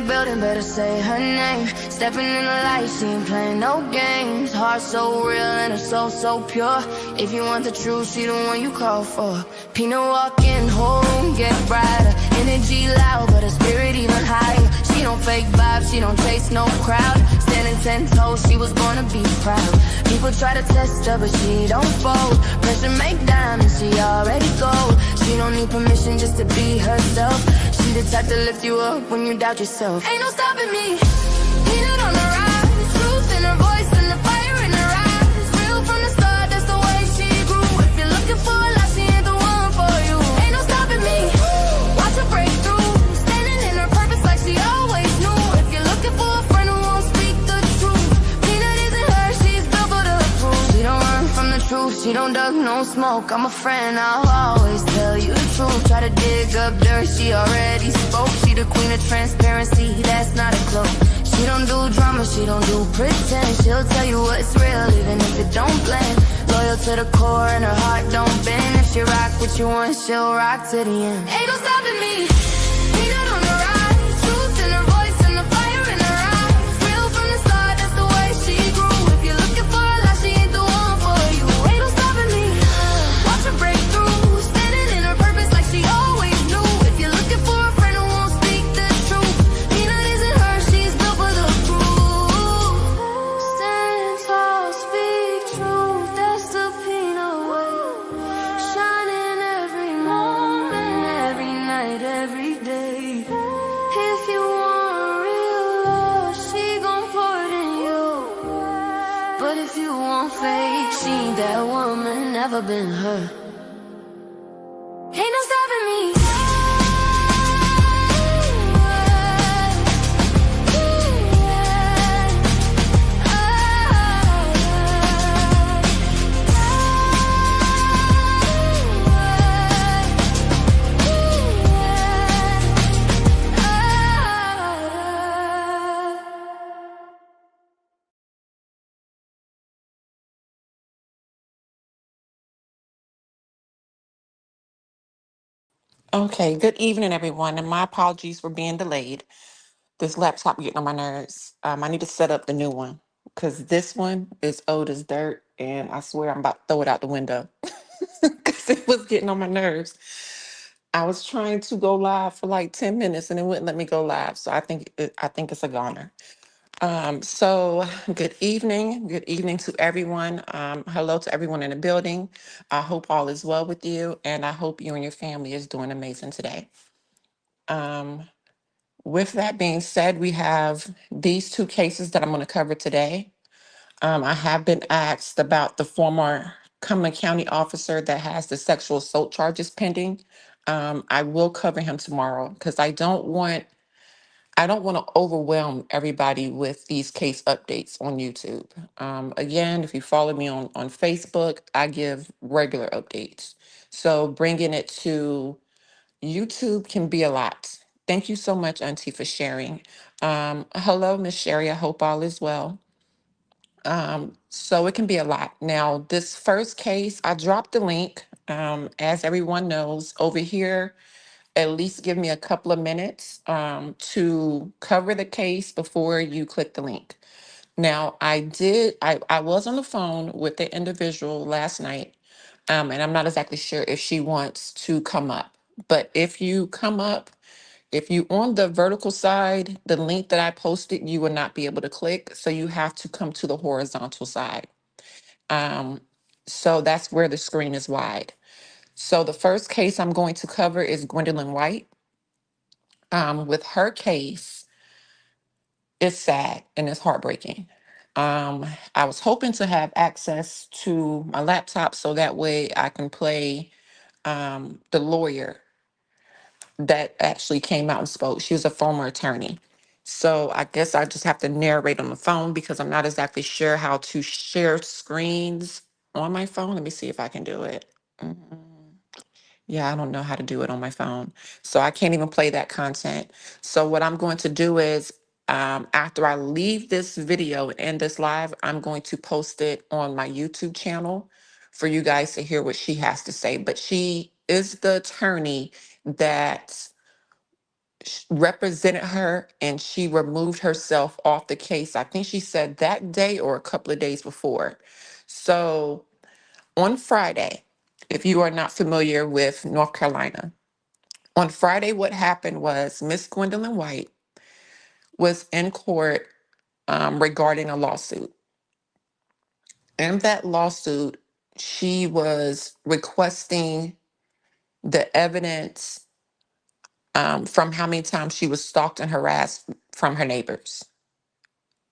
the building, better say her name. Stepping in the light, she ain't playing no games. Heart so real and her soul so pure. If you want the truth, she the one you call for. Peanut walking, whole room get brighter. Energy loud, but her spirit even higher. She don't fake vibes, she don't chase no crowd. Standing 10 toes, she was born to be proud. People try to test her, but she don't fold. Pressure make diamonds, she already gold. She don't need permission just to be herself. She the type to lift you up when you doubt yourself. Ain't no stopping me. Peanut on the rise, truth in her voice and the fire in her eyes. Real from the start, that's the way she grew. If you're looking for a lot, she ain't the one for you. Ain't no stopping me. Watch her break through, standing in her purpose like she always knew. If you're looking for a friend who won't speak the truth, Peanut isn't her, she's built for the proof. She don't run from the truth, she don't duck no smoke. I'm a friend, I'll always tell you the truth. Try to dig up dirt, she already spoke. She the queen of transparency, that's not a cloak. She don't do drama, she don't do pretend. She'll tell you what's real, even if it don't blend. Loyal to the core and her heart don't bend. If she rock what you want, she'll rock to the end. Ain't no stopping me. Peanut on the rise, truth in her voice and the fire in her eyes. Real from the start, that's the way she grew. If you're looking for a lot, she ain't the one for you. Ain't no stopping me. Watch her break through, standing in her purpose like she always knew. If you're looking for a friend who won't speak the truth, Peanut isn't her, she's built for the proof. Stand tall, speak truth, that's the Peanut way. Shining every moment, every night, every day. If you want real love, she gon' pour it in you. But if you want fake, she ain't that woman, never been her. Ain't no stopping me. Okay, good evening, everyone, and my apologies for being delayed. This laptop getting on my nerves. I need to set up the new one because this one is old as dirt, and I swear I'm about to throw it out the window because it was getting on my nerves. I was trying to go live for like 10 minutes and it wouldn't let me go live, so I think it's a goner. So good evening to everyone. Hello to everyone in the building. I hope all is well with you, and I hope you and your family is doing amazing today. Um, with that being said, we have these two cases that I'm going to cover today. I have been asked about the former Cumberland County officer that has the sexual assault charges pending. I will cover him tomorrow because I don't want to overwhelm everybody with these case updates on YouTube. Again, if you follow me on Facebook, I give regular updates. So bringing it to YouTube can be a lot. Thank you so much, Auntie, for sharing. Hello, Miss Sherry. I hope all is well. So it can be a lot. Now, this first case, I dropped the link. As everyone knows, over here, at least give me a couple of minutes to cover the case before you click the link. Now, I was on the phone with the individual last night, and I'm not exactly sure if she wants to come up. But if you come up, if you on the vertical side, the link that I posted, you will not be able to click. So you have to come to the horizontal side. Um, so that's where the screen is wide. So the first case I'm going to cover is Gwendolyn White. With her case, it's sad and it's heartbreaking. I was hoping to have access to my laptop so that way I can play the lawyer that actually came out and spoke. She was a former attorney. So I guess I just have to narrate on the phone because I'm not exactly sure how to share screens on my phone. Let me see if I can do it. Yeah, I don't know how to do it on my phone. So I can't even play that content. So what I'm going to do is after I leave this video and end this live, I'm going to post it on my YouTube channel for you guys to hear what she has to say. But she is the attorney that represented her, and she removed herself off the case. I think she said that day or a couple of days before. So on Friday, if you are not familiar with North Carolina, on Friday, what happened was Miss Gwendolyn White was in court regarding a lawsuit. In that lawsuit, she was requesting the evidence from how many times she was stalked and harassed from her neighbors.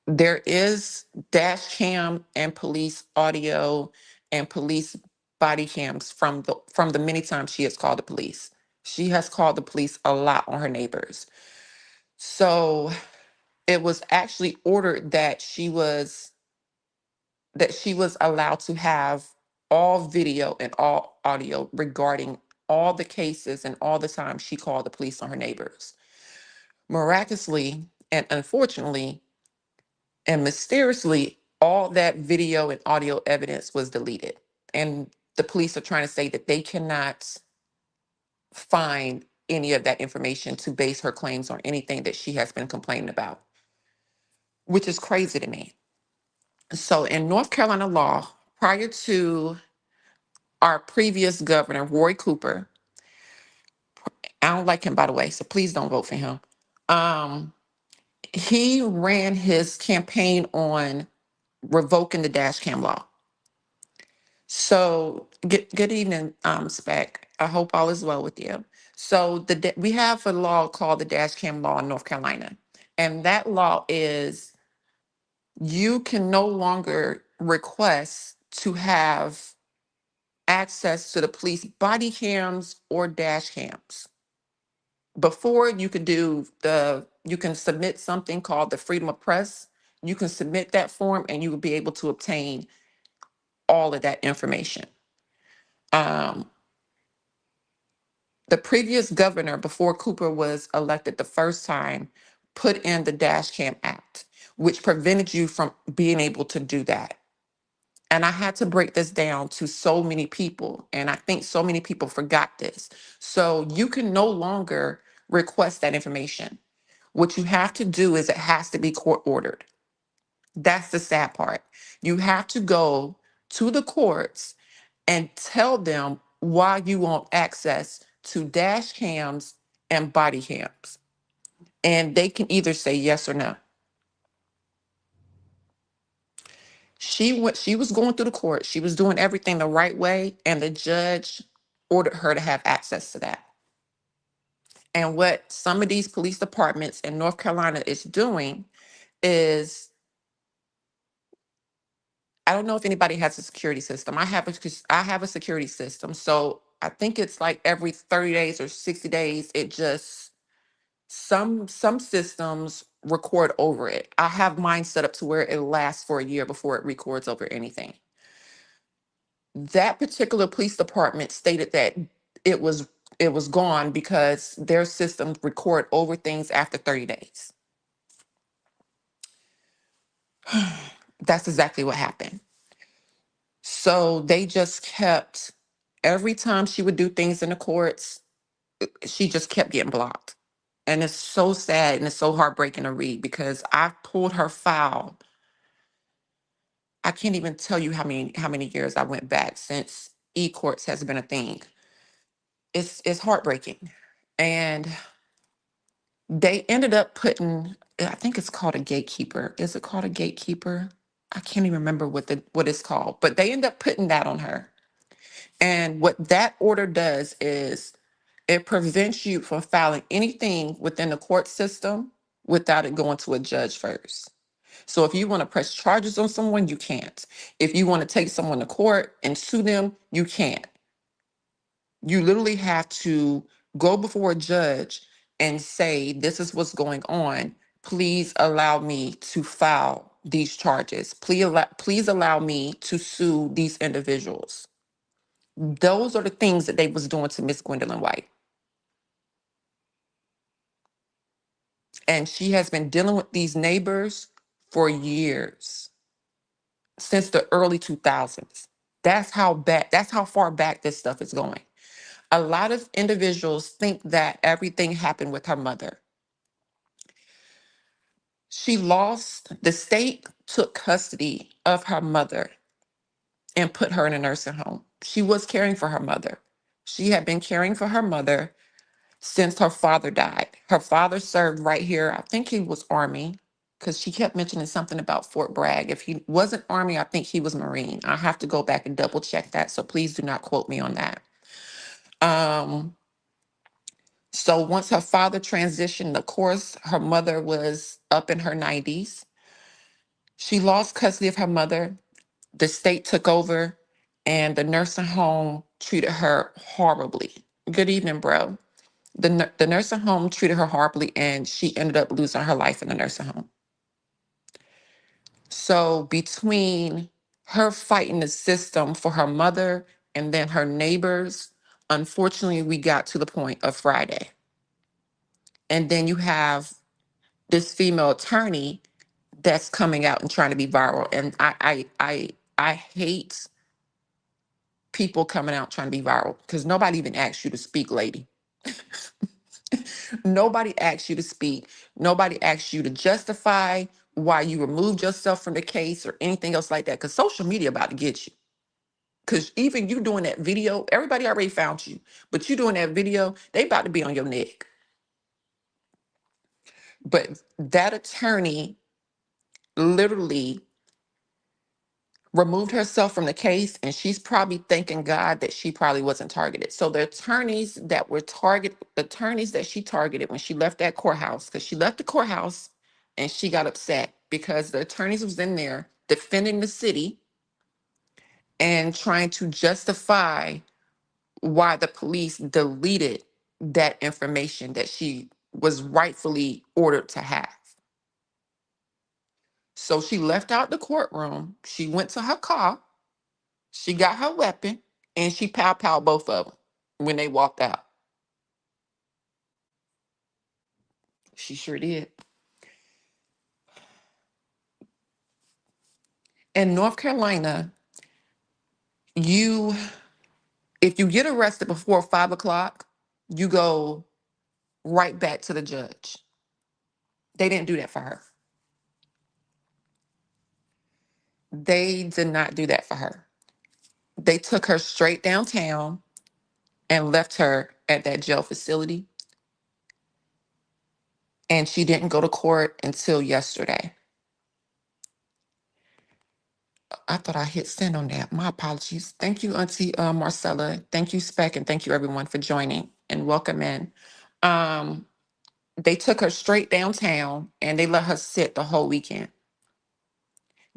There is dash cam and police audio and police body cams from the many times she has called the police. She has called the police a lot on her neighbors. So it was actually ordered that she was allowed to have all video and all audio regarding all the cases and all the times she called the police on her neighbors. Miraculously and unfortunately and mysteriously, all that video and audio evidence was deleted. And the police are trying to say that they cannot find any of that information to base her claims on anything that she has been complaining about, which is crazy to me. So, in North Carolina law, prior to our previous governor, Roy Cooper, I don't like him, by the way, so please don't vote for him. Um, he ran his campaign on revoking the dash cam law. So, good evening, Spec. I hope all is well with you. So, we have a law called the dash cam law in North Carolina, and that law is you can no longer request to have access to the police body cams or dash cams. Before, you can submit something called the freedom of press. You can submit that form and you will be able to obtain all of that information. Um, the previous governor, before Cooper was elected the first time, put in the Dash Cam Act, which prevented you from being able to do that. And I had to break this down to so many people, and I think so many people forgot this. So you can no longer request that information. What you have to do is it has to be court ordered. That's the sad part. You have to go to the courts and tell them why you want access to dash cams and body cams. And they can either say yes or no. She was going through the court. She was doing everything the right way, and the judge ordered her to have access to that. And what some of these police departments in North Carolina is doing is, I don't know if anybody has a security system. I have a security system. So I think it's like every 30 days or 60 days, it just some systems record over it. I have mine set up to where it lasts for a year before it records over anything. That particular police department stated that it was it was gone because their systems record over things after 30 days. That's exactly what happened. So they just kept, every time she would do things in the courts, she just kept getting blocked. And it's so sad and it's so heartbreaking to read because I pulled her file. I can't even tell you how many years I went back since e-courts has been a thing. It's heartbreaking. And they ended up putting, I think it's called a gatekeeper. Is it called a gatekeeper? I can't even remember what it's called, but they end up putting that on her. And what that order does is it prevents you from filing anything within the court system without it going to a judge first. So if you want to press charges on someone, you can't. If you want to take someone to court and sue them, you can't. You literally have to go before a judge and say, this is what's going on. Please allow me to file these charges. Please allow me to sue these individuals. Those are the things that they was doing to Miss Gwendolyn White. And she has been dealing with these neighbors for years, since the early 2000s. That's how far back this stuff is going. A lot of individuals think that everything happened with her mother. The state took custody of her mother and put her in a nursing home. She was caring for her mother. She had been caring for her mother since her father died. Her father served right here. I think he was Army because she kept mentioning something about Fort Bragg. If he wasn't Army, I think he was Marine. I have to go back and double check that. So please do not quote me on that. Um, so once her father transitioned, of course, her mother was up in her 90s. She lost custody of her mother. The state took over, and the nursing home treated her horribly. Good evening, bro. The nursing home treated her horribly, and she ended up losing her life in the nursing home. So between her fighting the system for her mother and then her neighbors, unfortunately, we got to the point of Friday. And then you have this female attorney that's coming out and trying to be viral. And I hate people coming out trying to be viral because nobody even asked you to speak, lady. Nobody asked you to speak. Nobody asked you to justify why you removed yourself from the case or anything else like that. Because social media about to get you. Because even you doing that video, everybody already found you. But you doing that video, they about to be on your neck. But that attorney literally removed herself from the case, and she's probably thanking God that she probably wasn't targeted. So the attorneys that she targeted when she left that courthouse, because she left the courthouse and she got upset because the attorneys was in there defending the city and trying to justify why the police deleted that information that she was rightfully ordered to have. So she left out the courtroom, she went to her car, she got her weapon, and she pow both of them when they walked out. She sure did. In North Carolina, you if you get arrested before 5 o'clock, you go right back to the judge. They didn't do that for her. They did not do that for her. They took her straight downtown and left her at that jail facility. And she didn't go to court until yesterday. I thought I hit send on that. My apologies. Thank you, Auntie Marcella. Thank you, Spec, and thank you everyone for joining and welcome in. Um, they took her straight downtown and they let her sit the whole weekend.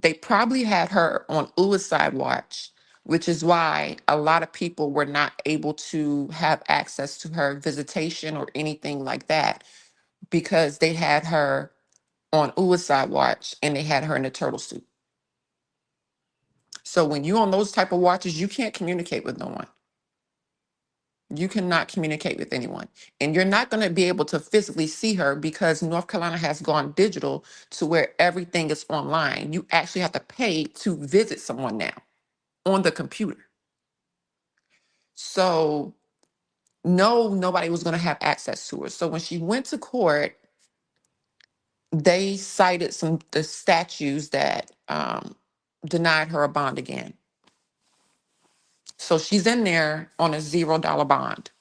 They probably had her on suicide watch, which is why a lot of people were not able to have access to her visitation or anything like that, because they had her on suicide watch and they had her in a turtle suit. So when you on those type of watches, you can't communicate with no one. You cannot communicate with anyone. And you're not going to be able to physically see her because North Carolina has gone digital to where everything is online. You actually have to pay to visit someone now on the computer. So no, nobody was going to have access to her. So when she went to court, they cited the statutes that denied her a bond again. So she's in there on a $0 bond.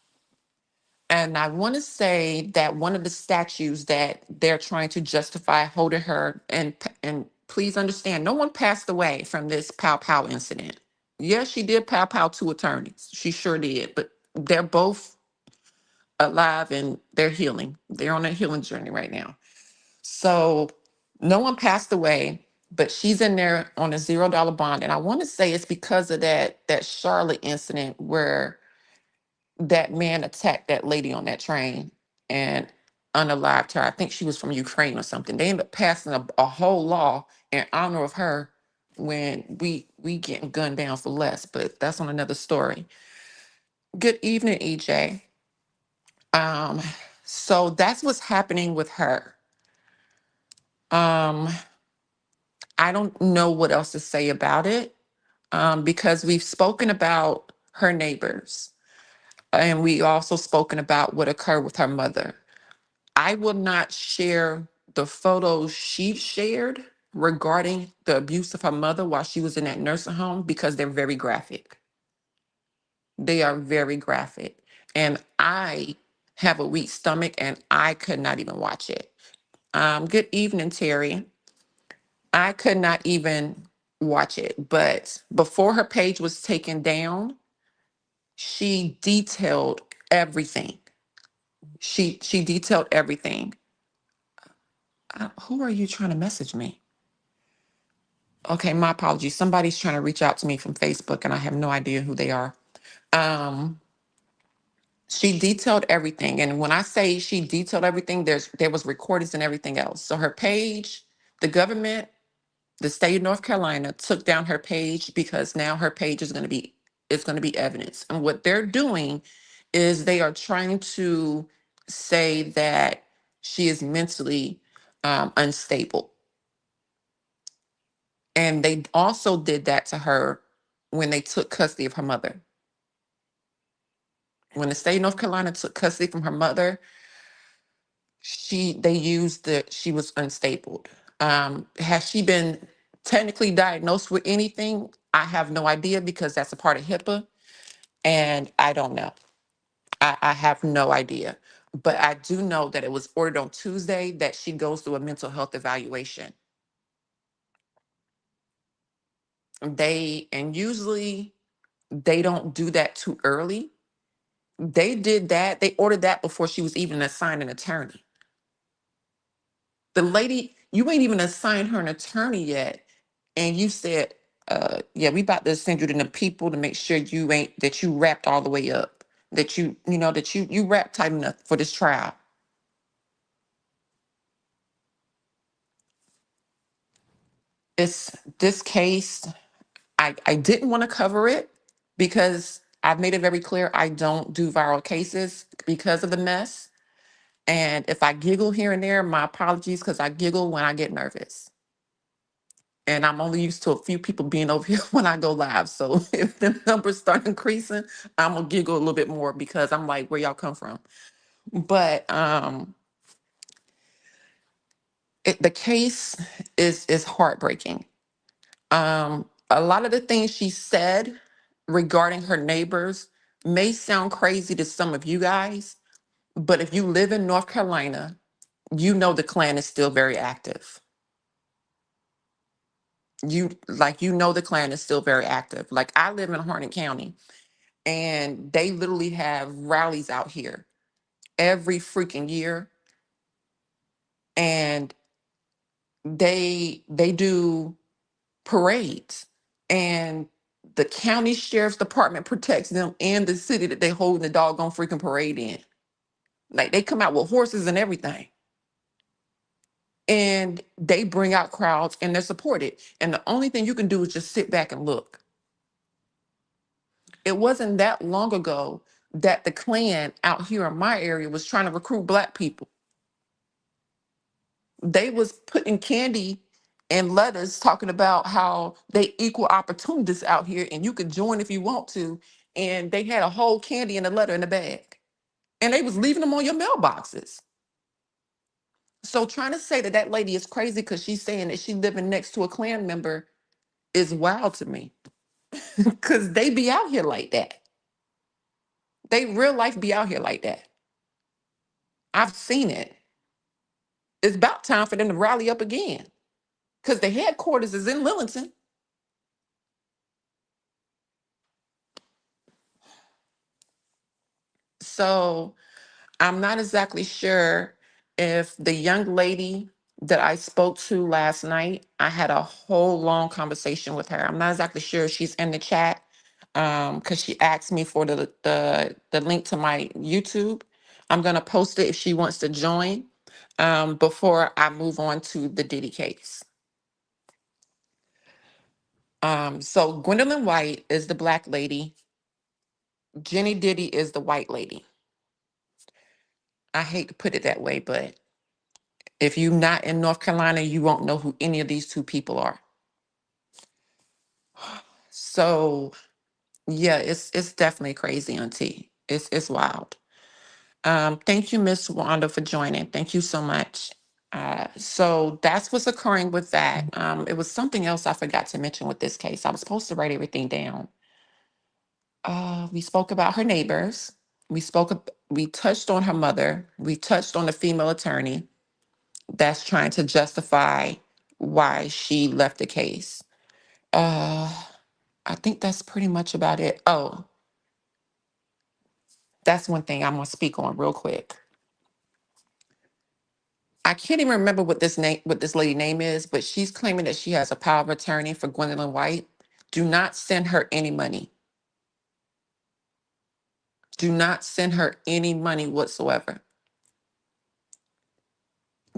And I want to say that one of the statutes that they're trying to justify holding her, and please understand, no one passed away from this pow pow incident. Yes, she did pow pow two attorneys. She sure did, but they're both alive and they're healing. They're on a healing journey right now. So no one passed away, but she's in there on a $0 bond. And I want to say it's because of that Charlotte incident where that man attacked that lady on that train and unalived her. I think she was from Ukraine or something. They ended up passing a whole law in honor of her when we getting gunned down for less, but that's on another story. Good evening, EJ. Um, so that's what's happening with her. Um, I don't know what else to say about it, because we've spoken about her neighbors. And we also spoken about what occurred with her mother. I will not share the photos she shared regarding the abuse of her mother while she was in that nursing home because they're very graphic. They are very graphic. And I have a weak stomach and I could not even watch it. Good evening, Terry. I could not even watch it. But before her page was taken down, she detailed everything. She detailed everything. Who are you trying to message me? Okay, my apologies. Somebody's trying to reach out to me from Facebook, and I have no idea who they are. Um, she detailed everything, and when I say she detailed everything, there was recordings and everything else. So her page, the government, the state of North Carolina took down her page because now her page is going to be evidence. And what they're doing is they are trying to say that she is mentally unstable. And they also did that to her when they took custody of her mother. When the state of North Carolina took custody from her mother, they used that she was unstable. Has she been technically diagnosed with anything? I have no idea because that's a part of HIPAA, and I don't know. I have no idea. But I do know that it was ordered on Tuesday that she goes through a mental health evaluation. And usually they don't do that too early. They did that. They ordered that before she was even assigned an attorney. The lady, you ain't even assigned her an attorney yet. And you said, yeah, we about to send you to the people to make sure that you wrapped all the way up. That you wrapped tight enough for this trial. It's this case, I didn't want to cover it because I've made it very clear I don't do viral cases because of the mess. And if I giggle here and there, my apologies because I giggle when I get nervous. And I'm only used to a few people being over here when I go live. So if the numbers start increasing, I'm gonna giggle a little bit more because I'm like, where y'all come from? But the case is heartbreaking. A lot of the things she said regarding her neighbors may sound crazy to some of you guys, but if you live in North Carolina, you know the Klan is still very active. The Klan is still very active. Like I live in Harnett County and they literally have rallies out here every freaking year, and they do parades, and the county sheriff's department protects them and the city that they hold the doggone freaking parade in. Like they come out with horses and everything. And they bring out crowds and they're supported. And the only thing you can do is just sit back and look. It wasn't that long ago that the Klan out here in my area was trying to recruit Black people. They was putting candy and letters talking about how they equal opportunities out here and you can join if you want to. And they had a whole candy and a letter in the bag. And they was leaving them on your mailboxes. So trying to say that that lady is crazy because she's saying that she living next to a Klan member is wild to me. Because they be out here like that. They real life be out here like that. I've seen it. It's about time for them to rally up again. Because the headquarters is in Lillington. So I'm not exactly sure if the young lady that I spoke to last night, I had a whole long conversation with her. I'm not exactly sure if she's in the chat because she asked me for the link to my YouTube. I'm gonna post it if she wants to join before I move on to the Diddy case. So Gwendolyn White is the Black lady. Jeanie Ditty is the white lady. I hate to put it that way, but if you're not in North Carolina, you won't know who any of these two people are. So yeah, it's definitely crazy, Auntie. It's wild. Thank you, Miss Wanda, for joining. Thank you so much. So that's what's occurring with that. It was something else I forgot to mention with this case. I was supposed to write everything down. We spoke about her neighbors. We touched on her mother. We touched on the female attorney that's trying to justify why she left the case. Uh, I think that's pretty much about it. Oh, that's one thing I'm gonna speak on real quick. I can't even remember what this lady name is, but she's claiming that she has a power of attorney for Gwendolyn White. Do not send her any money. Do not send her any money whatsoever.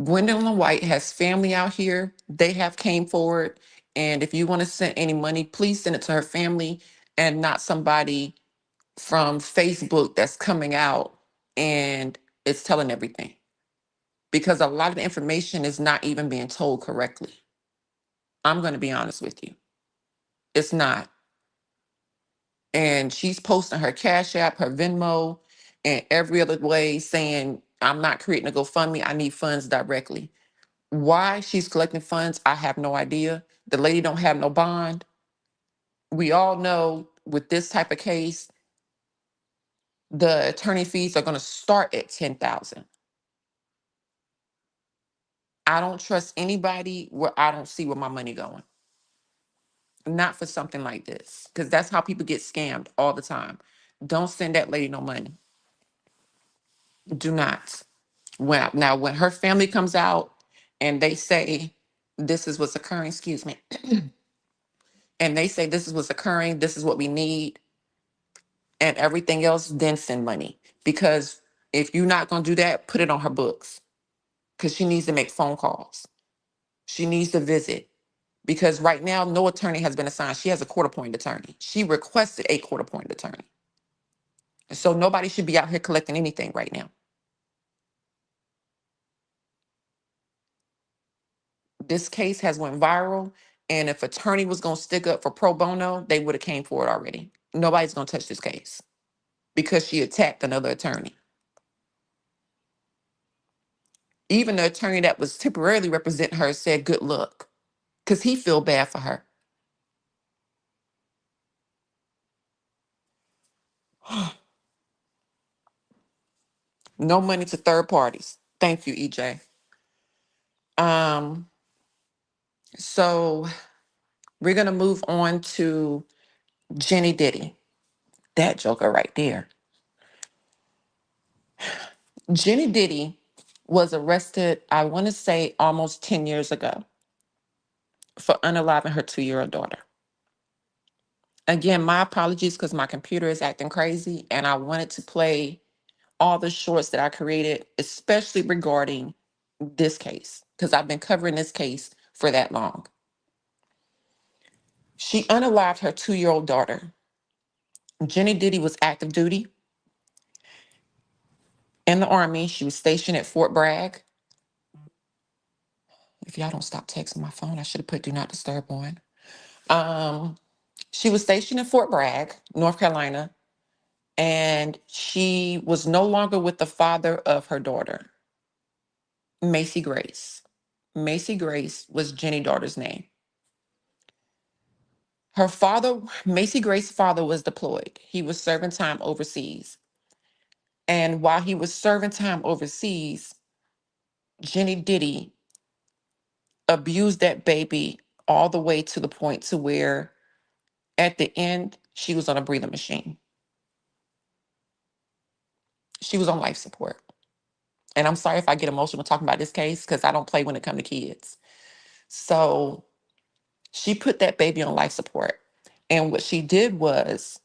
Gwendolyn White has family out here. They have came forward. And if you want to send any money, please send it to her family and not somebody from Facebook that's coming out and it's telling everything. Because a lot of the information is not even being told correctly. I'm going to be honest with you. It's not. And she's posting her Cash App, her Venmo, and every other way saying, I'm not creating a GoFundMe. I need funds directly. Why she's collecting funds, I have no idea. The lady don't have no bond. We all know with this type of case, the attorney fees are going to start at 10,000. I don't trust anybody where I don't see where my money going. Not for something like this, because that's how people get scammed all the time. Don't send that lady no money. Do not. When her family comes out and they say this is what's occurring, excuse me, and they say this is what's occurring, this is what we need, and everything else, then send money. Because if you're not going to do that, put it on her books. Because she needs to make phone calls. She needs to visit. Because right now, no attorney has been assigned. She has a court-appointed attorney. She requested a court-appointed attorney. So nobody should be out here collecting anything right now. This case has went viral, and if attorney was going to stick up for pro bono, they would have came for it already. Nobody's going to touch this case because she attacked another attorney. Even the attorney that was temporarily representing her said good luck because he feel bad for her. No money to third parties. Thank you, EJ. Um, so we're gonna move on to Jeanie Ditty. That joker right there. Jeanie Ditty was arrested, I want to say almost 10 years ago for unaliving her 2-year-old daughter. Again, my apologies because my computer is acting crazy and I wanted to play all the shorts that I created, especially regarding this case, because I've been covering this case for that long. She unalived her 2-year-old daughter. Jeanie Ditty was active duty in the Army. She was stationed at Fort Bragg. If y'all don't stop texting my phone, I should have put do not disturb on. She was stationed in Fort Bragg, North Carolina, and she was no longer with the father of her daughter, Macy Grace. Macy Grace was Jeannie's daughter's name. Her father, Macy Grace's father, was deployed. He was serving time overseas. And while he was serving time overseas, Jeanie Ditty abused that baby all the way to the point to where at the end, she was on a breathing machine. She was on life support. And I'm sorry if I get emotional talking about this case because I don't play when it comes to kids. So she put that baby on life support. And what she did was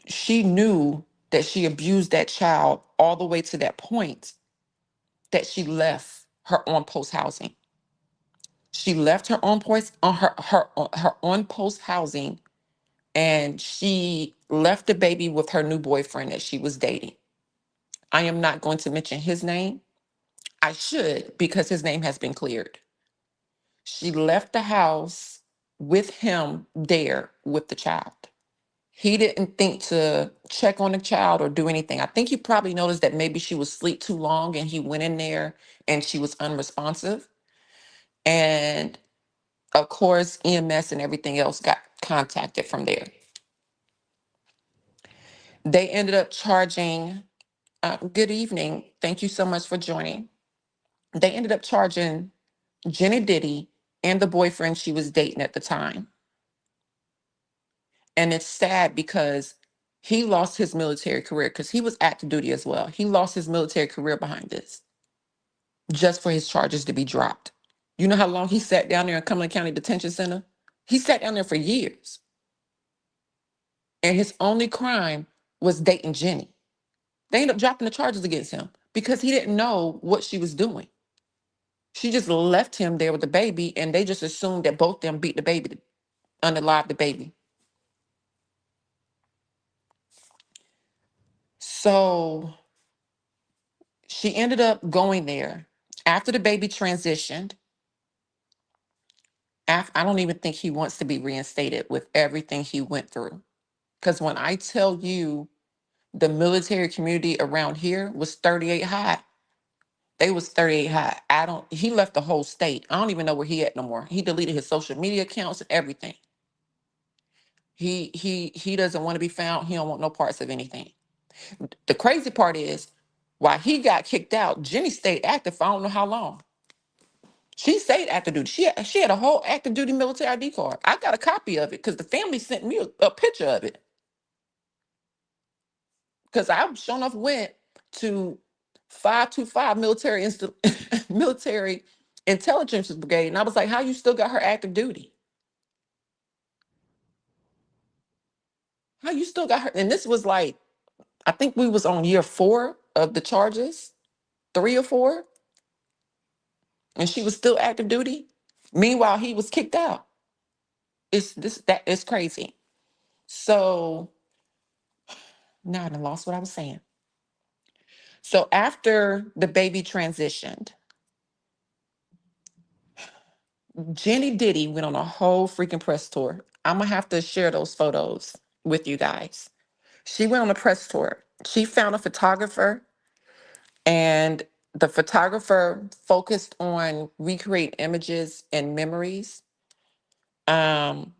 she knew that she abused that child all the way to that point that she left her on post housing. She left her on post on her on post housing and she left the baby with her new boyfriend that she was dating. I am not going to mention his name. I should because his name has been cleared. She left the house with him there with the child. He didn't think to check on the child or do anything. I think he probably noticed that maybe she was asleep too long and he went in there and she was unresponsive. And of course, EMS and everything else got contacted from there. They ended up charging, good evening. Thank you so much for joining. They ended up charging Jeanie Ditty and the boyfriend she was dating at the time. And it's sad because he lost his military career because he was active duty as well. He lost his military career behind this just for his charges to be dropped. You know how long he sat down there in Cumberland County Detention Center? He sat down there for years. And his only crime was dating Jenny. They ended up dropping the charges against him because he didn't know what she was doing. She just left him there with the baby, and they just assumed that both them beat the baby, unalive the baby. So she ended up going there after the baby transitioned. I don't even think he wants to be reinstated with everything he went through. Because when I tell you the military community around here was 38 high, they was 38 high. He left the whole state. I don't even know where he at no more. He deleted his social media accounts and everything. He doesn't want to be found. He don't want no parts of anything. The crazy part is, while he got kicked out, Jenny stayed active for I don't know how long. She stayed active duty. She had a whole active duty military ID card. I got a copy of it because the family sent me a picture of it. Because I sure enough went to 525 military intelligence brigade, and I was like, "How you still got her active duty? How you still got her?" And this was like, I think we was on year 4 of the charges, 3 or 4, and she was still active duty. Meanwhile, he was kicked out. That is crazy. So now I done lost what I was saying. So after the baby transitioned, Jeanie Ditty went on a whole freaking press tour. I'm gonna have to share those photos with you guys. She went on a press tour. She found a photographer, and the photographer focused on recreate images and memories um,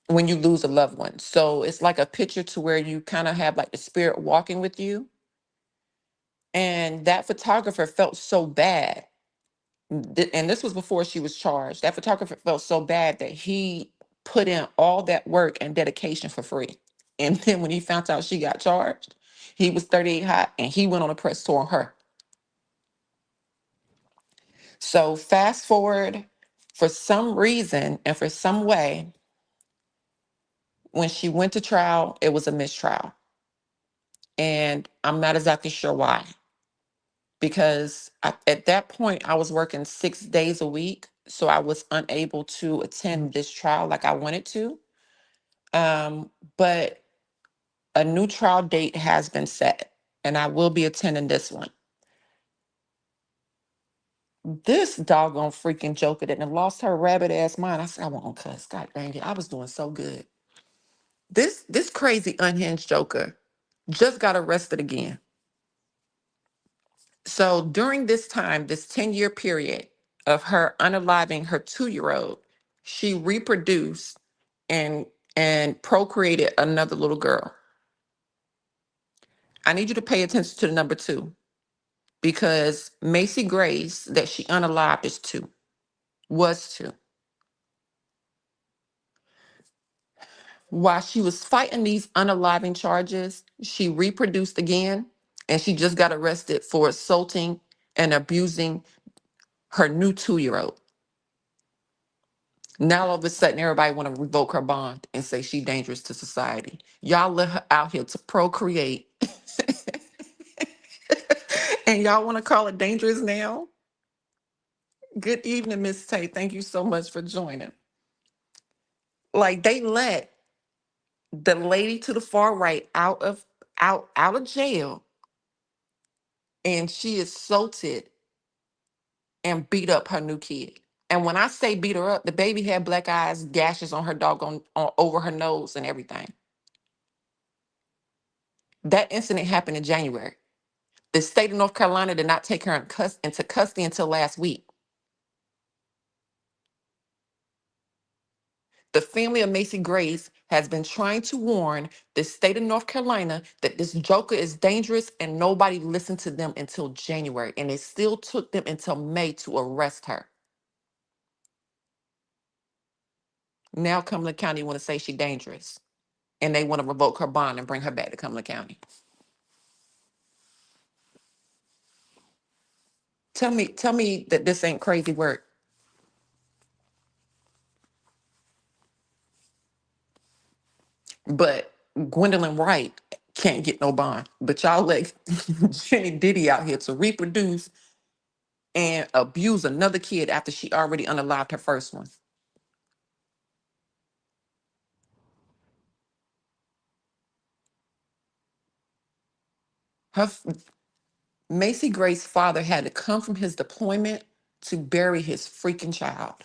when you lose a loved one. So it's like a picture to where you kind of have like the spirit walking with you. And that photographer felt so bad. And this was before she was charged. That photographer felt so bad that he put in all that work and dedication for free. And then when he found out she got charged, he was 38 hot and he went on a press tour on her. So fast forward, for some reason and for some way, when she went to trial, it was a mistrial. And I'm not exactly sure why. Because at that point, I was working 6 days a week. So I was unable to attend this trial like I wanted to. But a new trial date has been set, and I will be attending this one. This doggone freaking joker that done lost her rabbit ass mind. I said, I won't cuss. God dang it. I was doing so good. This crazy unhinged joker just got arrested again. So during this time, this 10-year period of her unaliving her 2-year-old, she reproduced and procreated another little girl. I need you to pay attention to the number 2 because Macy Grace that she unalived is 2, was 2. While she was fighting these unaliving charges, she reproduced again and she just got arrested for assaulting and abusing her new 2-year-old. Now all of a sudden, everybody want to revoke her bond and say she dangerous to society. Y'all let her out here to procreate, and y'all want to call it dangerous now? Good evening, Miss Tay. Thank you so much for joining. Like they let the lady to the far right out of jail, and she assaulted and beat up her new kid. And when I say beat her up, the baby had black eyes, gashes on her doggone on over her nose and everything. That incident happened in January. The state of North Carolina did not take her into custody until last week. The family of Macy Grace has been trying to warn the state of North Carolina that this joker is dangerous, and nobody listened to them until January. And it still took them until May to arrest her. Now Cumberland County want to say she's dangerous, and they want to revoke her bond and bring her back to Cumberland County. Tell me that this ain't crazy work. But Gwendolyn Wright can't get no bond. But y'all let Jeanie Ditty out here to reproduce and abuse another kid after she already unalived her first one. Her Macy Gray's father had to come from his deployment to bury his freaking child.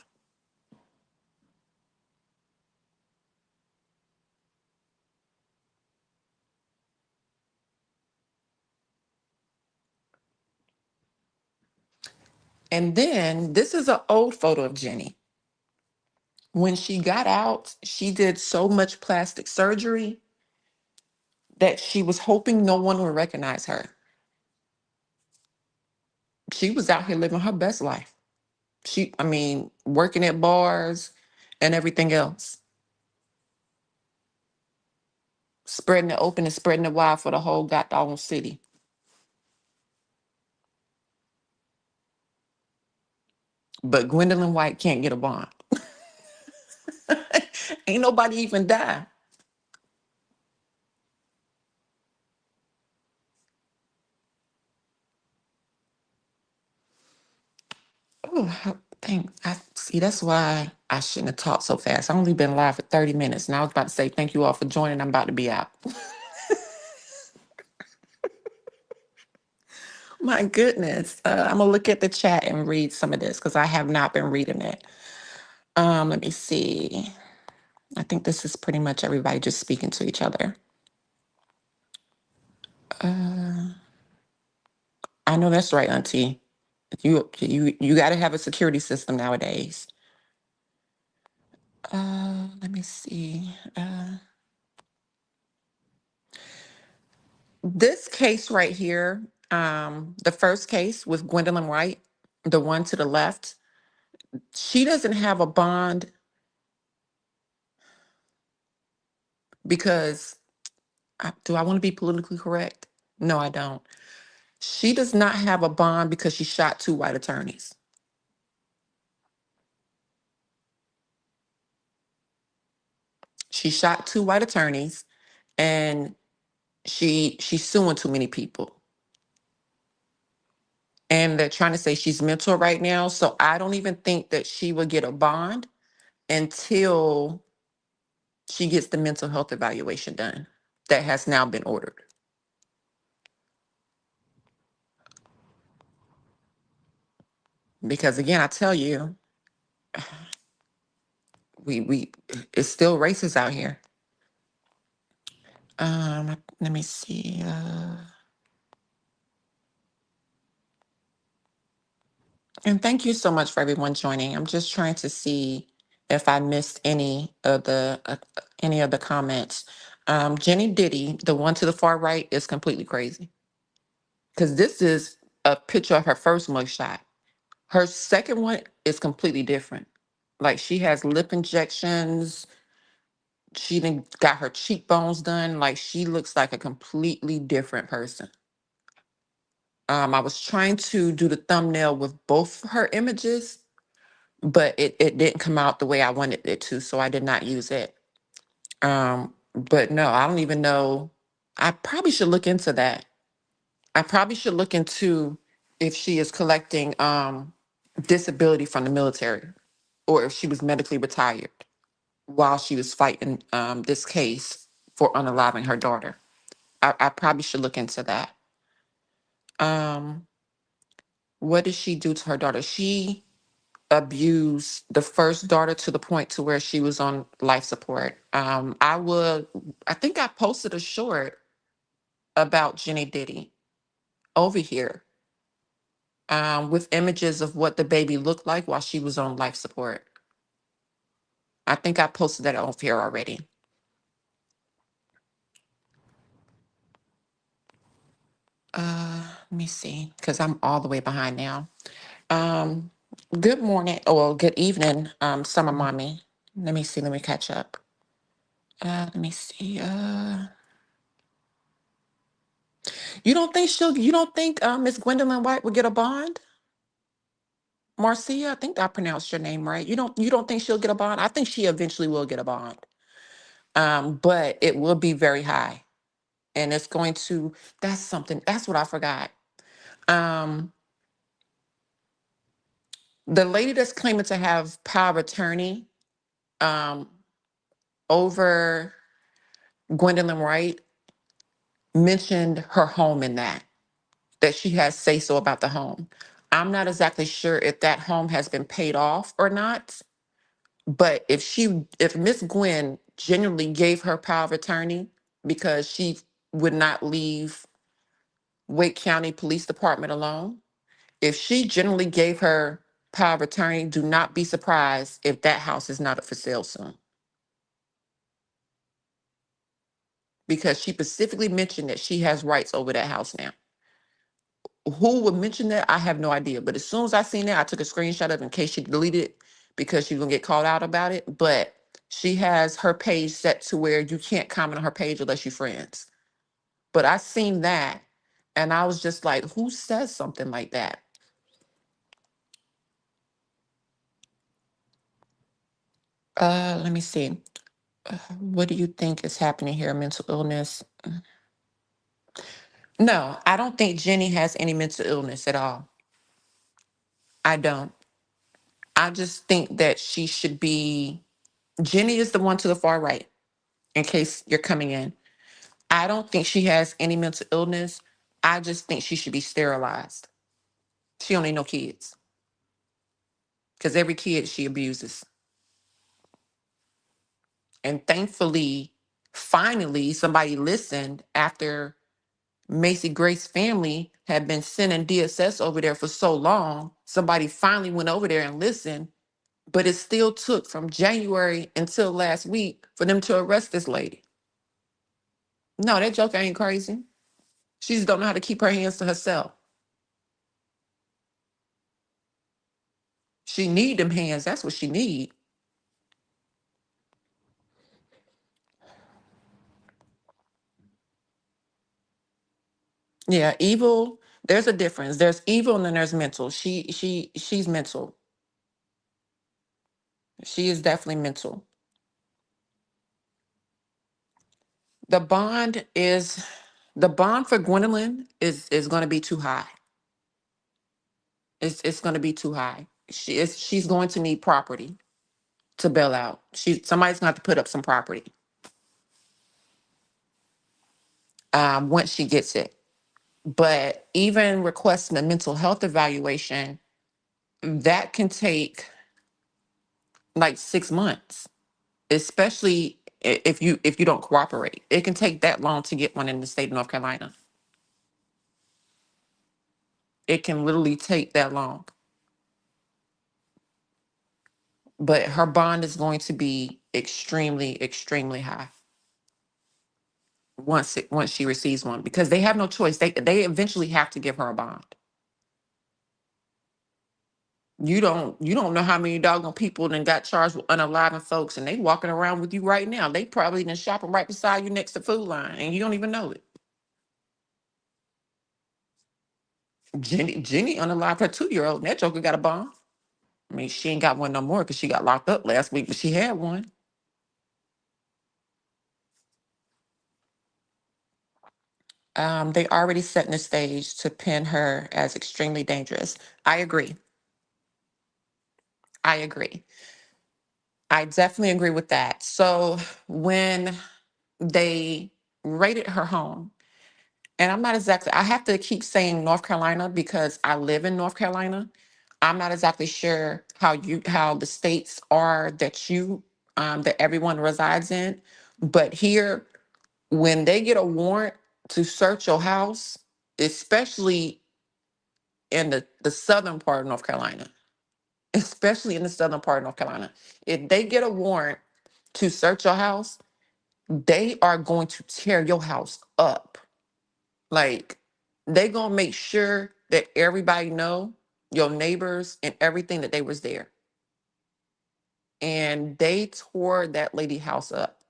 And then this is an old photo of Jenny. When she got out, she did so much plastic surgery that she was hoping no one would recognize her. She was out here living her best life. I mean, working at bars and everything else, spreading it open and spreading it wide for the whole goddamn city. But Gwendolyn White can't get a bond. Ain't nobody even die. Oh, thank I see. That's why I shouldn't have talked so fast. I only been live for 30 minutes. Now I was about to say thank you all for joining. I'm about to be out. My goodness. I'm gonna look at the chat and read some of this because I have not been reading it. Let me see. I think this is pretty much everybody just speaking to each other. Uh, I know that's right, Auntie. You got to have a security system nowadays. Let me see. This case right here, the first case with Gwendolyn Wright, the one to the left, she doesn't have a bond because do I want to be politically correct? No, I don't. She does not have a bond because she shot two white attorneys. She shot two white attorneys, and she's suing too many people. And they're trying to say she's mental right now. So I don't even think that she will get a bond until she gets the mental health evaluation done that has now been ordered. Because again, I tell you, we it's still racist out here. Let me see. And thank you so much for everyone joining. I'm just trying to see if I missed any of the comments. Jeanie Ditty, the one to the far right, is completely crazy because this is a picture of her first mugshot. Her second one is completely different. Like she has lip injections. She done got her cheekbones done. Like she looks like a completely different person. I was trying to do the thumbnail with both her images, but it didn't come out the way I wanted it to, so I did not use it. But no, I don't even know. I probably should look into that. I probably should look into if she is collecting disability from the military or if she was medically retired while she was fighting this case for unaliving her daughter. I probably should look into that. Um, what did she do to her daughter? abused the first daughter to the point to where she was on life support. I think I posted a short about Jeanie Ditty over here, with images of what the baby looked like while she was on life support. I think I posted that over here already. Let me see, because I'm all the way behind now. Um, Good morning, oh, well, good evening, Summer Mommy. Let me see, let me catch up. Let me see. You don't think Miss Gwendolyn White would get a bond? Marcia, I think I pronounced your name right. You don't think she'll get a bond? I think she eventually will get a bond. But it will be very high. And it's going to, that's something, that's what I forgot. Um, the lady that's claiming to have power of attorney um over Gwendolyn Wright mentioned her home in that she has say so about the home. I'm not exactly sure if that home has been paid off or not, but if Miss Gwen genuinely gave her power of attorney because she would not leave Wake County Police Department alone, if she generally gave her power of attorney, do not be surprised if that house is not up for sale soon. Because she specifically mentioned that she has rights over that house now. Who would mention that? I have no idea. But as soon as I seen that, I took a screenshot of it in case she deleted it because she's gonna get called out about it. But she has her page set to where you can't comment on her page unless you're friends. But I seen that and I was just like, who says something like that? Let me see. What do you think is happening here? Mental illness? No, I don't think Jenny has any mental illness at all. I don't. I just think that she should be. Jenny is the one to the far right, in case you're coming in. I don't think she has any mental illness. I just think she should be sterilized. She don't need no kids because every kid she abuses. And thankfully, finally, somebody listened after Macy Grace family had been sending DSS over there for so long. Somebody finally went over there and listened, but it still took from January until last week for them to arrest this lady. No, that joker ain't crazy. She just don't know how to keep her hands to herself. She need them hands. That's what she need. Yeah, evil. There's a difference. There's evil and then there's mental. She's mental. She is definitely mental. The bond is the bond for Gwendolyn is going to be too high. It's going to be too high. She's going to need property to bail out. Somebody's going to have to put up some property once she gets it. But even requesting a mental health evaluation, that can take like 6 months, especially if you don't cooperate. It can take that long to get one in the state of North Carolina. It can literally take that long. But her bond is going to be extremely, extremely high once she receives one because they have no choice. They eventually have to give her a bond. You don't know how many doggone people then got charged with unaliving folks and they walking around with you right now. They probably been shopping right beside you next to Food Line and you don't even know it. Jenny unalived her 2-year-old and that joker got a bond. I mean, she ain't got one no more because she got locked up last week, but she had one. They already setting the stage to pin her as extremely dangerous. I agree. I agree. I definitely agree with that. So when they raided her home, and I'm not exactly, I have to keep saying North Carolina because I live in North Carolina. I'm not exactly sure how the states are that everyone resides in, but here, when they get a warrant to search your house, especially in the southern part of North Carolina, especially in the southern part of North Carolina, if they get a warrant to search your house, they are going to tear your house up. Like, they gonna make sure that everybody know, your neighbors and everything, that they was there. And they tore that lady house up,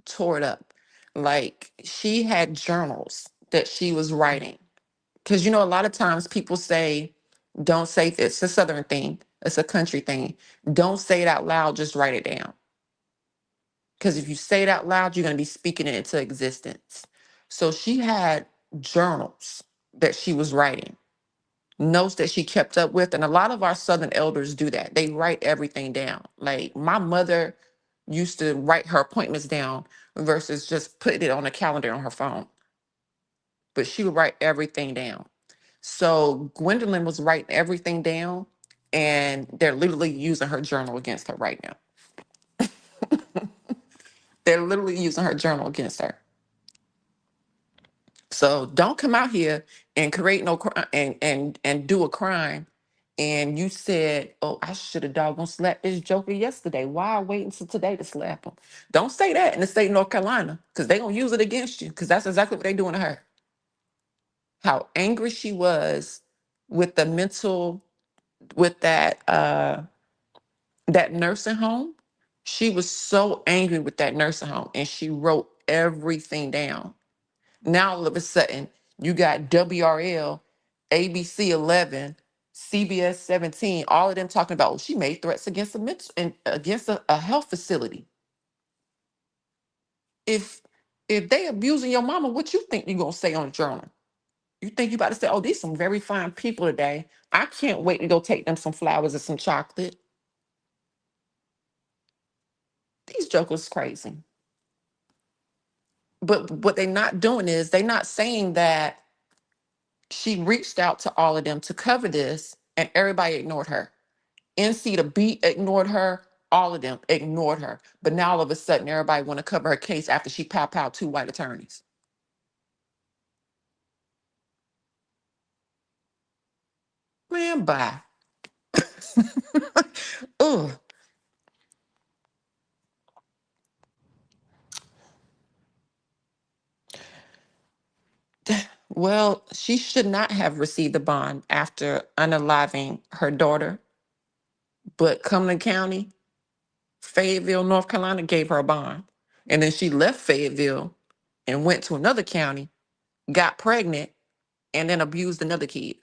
tore it up. Like, she had journals that she was writing. Because a lot of times people say, don't say this. It's a southern thing. It's a country thing. Don't say it out loud, just write it down. Because if you say it out loud, you're going to be speaking it into existence. So she had journals that she was writing, notes that she kept up with. And a lot of our Southern elders do that. They write everything down. Like, my mother used to write her appointments down versus just putting it on a calendar on her phone. But she would write everything down. So Gwendolyn was writing everything down, and they're literally using her journal against her right now. They're literally using her journal against her. So don't come out here and create no and do a crime. And you said, "Oh, I should have doggone slapped this joker yesterday. Why wait until today to slap him?" Don't say that in the state of North Carolina, because they're gonna use it against you. Because that's exactly what they're doing to her. How angry she was with the mental, with that nursing home. She was so angry with that nursing home, and she wrote everything down. Now all of a sudden, you got WRL, ABC 11, CBS 17, all of them talking about, "Oh, she made threats against a mental and against a health facility." If they abusing your mama, what you think you gonna say on the journal? You think you about to say, "Oh, these some very fine people today. I can't wait to go take them some flowers and some chocolate." These jokers crazy. But what they're not doing is they're not saying that she reached out to all of them to cover this and everybody ignored her. NC to B ignored her. All of them ignored her. But now all of a sudden, everybody want to cover her case after she pow two white attorneys. Man, bye. Ugh. Well, she should not have received a bond after unaliving her daughter. But Cumberland County, Fayetteville, North Carolina, gave her a bond. And then she left Fayetteville and went to another county, got pregnant, and then abused another kid.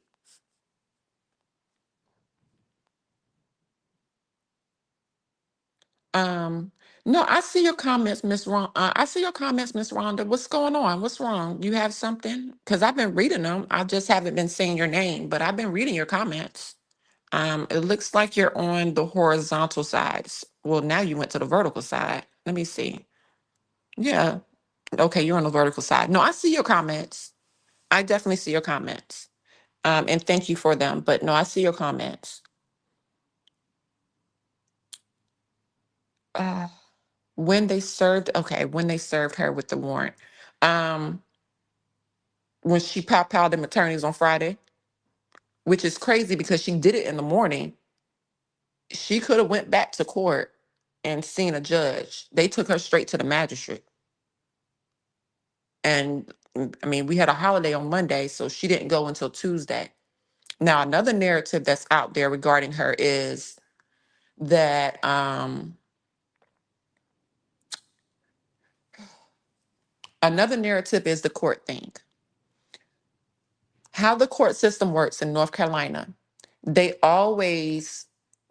Um, no, I see your comments, Miss Ron. I see your comments, Miss Rhonda. What's going on? What's wrong? You have something? Because I've been reading them. I just haven't been saying your name, but I've been reading your comments. It looks like you're on the horizontal sides. Well, now you went to the vertical side. Let me see. Yeah. Okay, you're on the vertical side. No, I see your comments. I definitely see your comments. And thank you for them. But no, I see your comments. Uh, when they served her with the warrant. Um, when she powed them attorneys on Friday, which is crazy because she did it in the morning. She could have went back to court and seen a judge. They took her straight to the magistrate. And I mean, we had a holiday on Monday, so she didn't go until Tuesday. Now, another narrative that's out there regarding her is that another narrative is the court thing. How the court system works in North Carolina, they always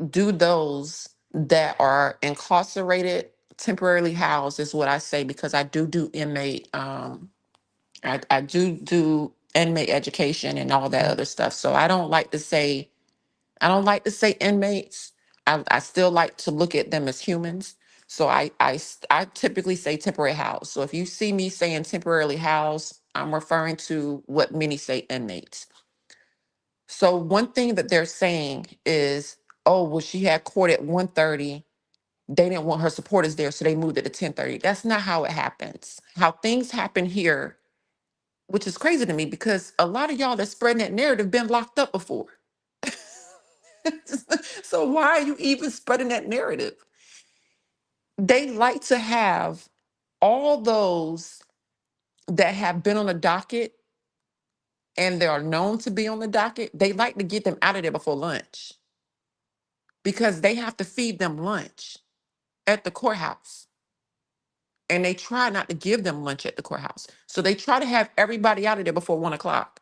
do those that are incarcerated, temporarily housed, is what I say, because I do inmate, I do inmate education and all that other stuff. So I don't like to say inmates. I still like to look at them as humans. So I typically say temporary house. So if you see me saying temporarily housed, I'm referring to what many say inmates. So one thing that they're saying is, oh, well, she had court at 1:30. They didn't want her supporters there, so they moved it to 10:30. That's not how it happens. How things happen here, which is crazy to me because a lot of y'all that's spreading that narrative been locked up before. So why are you even spreading that narrative? They like to have all those that have been on the docket and they are known to be on the docket, they like to get them out of there before lunch because they have to feed them lunch at the courthouse. And they try not to give them lunch at the courthouse. So they try to have everybody out of there before 1 o'clock.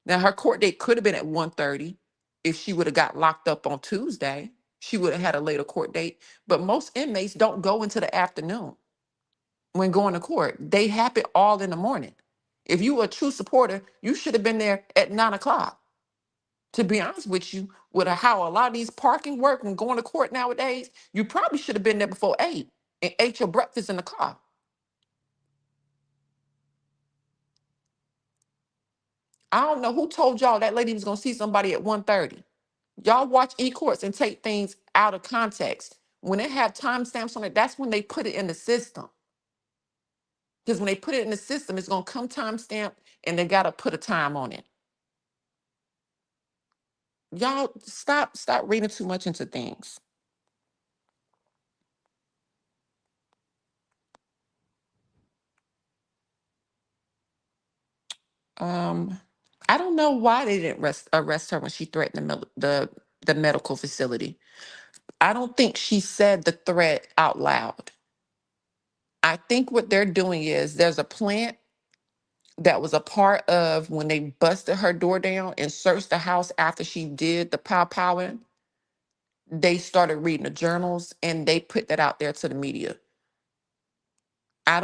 Now her court date could have been at 1:30 if she would have got locked up on Tuesday. She would have had a later court date. But most inmates don't go into the afternoon when going to court. They happen all in the morning. If you were a true supporter, you should have been there at 9 o'clock. To be honest with you, with how a lot of these parking work and going to court nowadays, you probably should have been there before 8 and ate your breakfast in the car. I don't know who told y'all that lady was gonna see somebody at 1:30. Y'all watch e-courts and take things out of context. When they have timestamps on it, that's when they put it in the system. Because when they put it in the system, it's gonna come timestamp and they gotta put a time on it. Y'all stop reading too much into things. Um, I don't know why they didn't arrest her when she threatened the medical facility. I don't think she said the threat out loud. I think what they're doing is there's a plant that was a part of when they busted her door down and searched the house after she did the powing. They started reading the journals and they put that out there to the media. I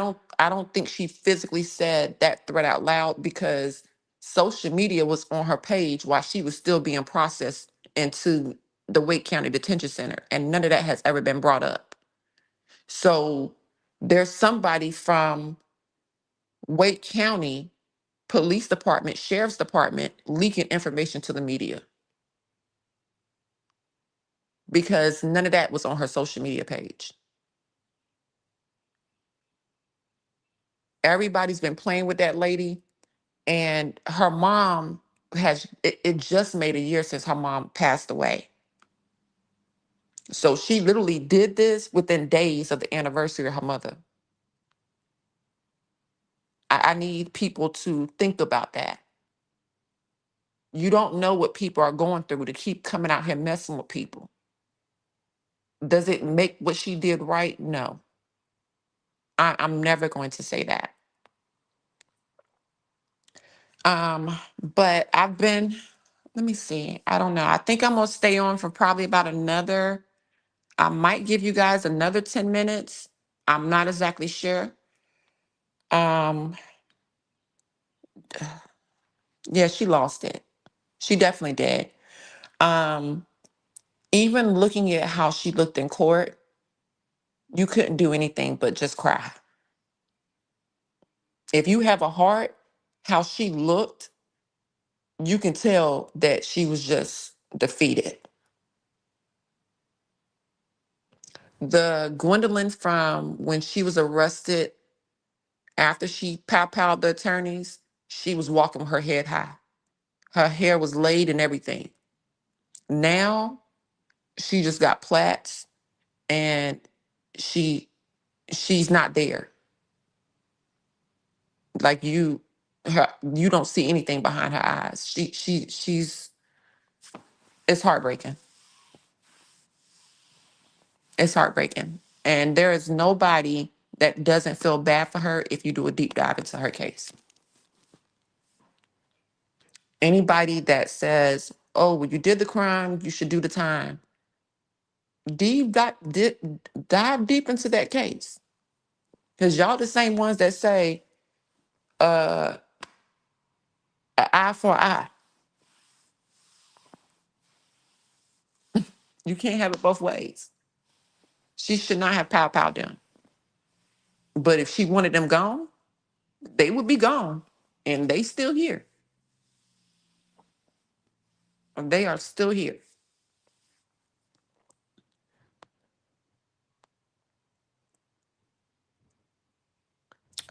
don't think she physically said that threat out loud because social media was on her page while she was still being processed into the Wake County Detention Center, and none of that has ever been brought up. So there's somebody from Wake County Police Department, Sheriff's Department leaking information to the media because none of that was on her social media page. Everybody's been playing with that lady, and her mom it just made a year since her mom passed away. So she literally did this within days of the anniversary of her mother. I need people to think about that. You don't know what people are going through to keep coming out here messing with people. Does it make what she did right? No. I'm never going to say that. But let me see. I don't know. I think I'm gonna stay on for probably about another, I might give you guys another 10 minutes. I'm not exactly sure. Um, yeah, she lost it. She definitely did. Um, Even looking at how she looked in court, you couldn't do anything but just cry. If you have a heart, how she looked, you can tell that she was just defeated. The Gwendolyn from when she was arrested after she powed the attorneys, she was walking with her head high. Her hair was laid and everything. Now she just got plaits and she she's not there. Like you don't see anything behind her eyes. She's it's heartbreaking. It's heartbreaking. And there is nobody that doesn't feel bad for her if you do a deep dive into her case. Anybody that says, oh, well, you did the crime, you should do the time. Dive deep into that case. Because y'all the same ones that say, uh, an eye for an eye. You can't have it both ways. She should not have pow them. But if she wanted them gone, they would be gone. And they still here. They are still here.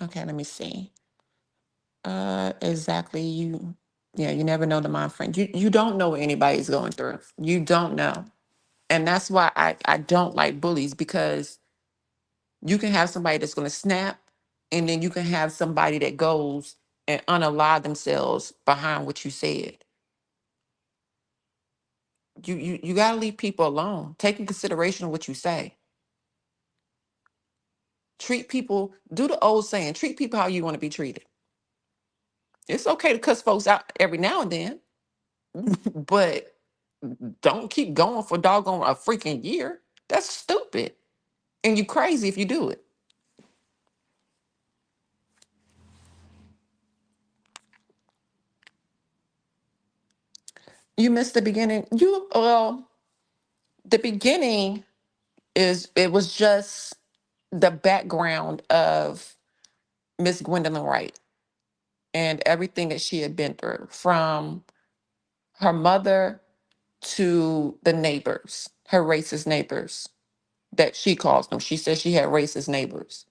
Okay, let me see. Exactly. Yeah, you never know the mind frame. You don't know what anybody's going through. You don't know. And that's why I don't like bullies, because you can have somebody that's going to snap, and then you can have somebody that goes and unalive themselves behind what you said. You got to leave people alone. Take in consideration of what you say. Treat people, do the old saying, treat people how you want to be treated. It's okay to cuss folks out every now and then, but don't keep going for doggone a freaking year. That's stupid. And you crazy if you do it. You missed the beginning. The beginning it was just the background of Miss Gwendolyn Wright and everything that she had been through, from her mother to the neighbors, her racist neighbors that she calls them. She says she had racist neighbors.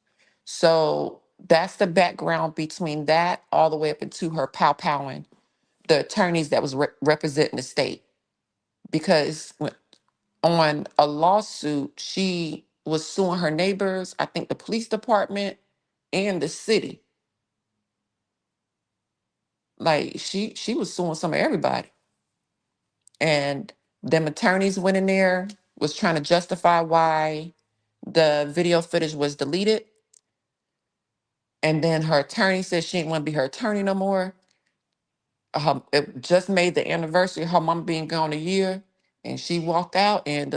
So that's the background between that all the way up into her pow-powing the attorneys that was representing the state. Because on a lawsuit, she was suing her neighbors, I think the police department and the city. Like she was suing some of everybody. And them attorneys went in there, was trying to justify why the video footage was deleted. And then her attorney said she didn't want to be her attorney no more. It just made the anniversary of her mom being gone a year, and she walked out, and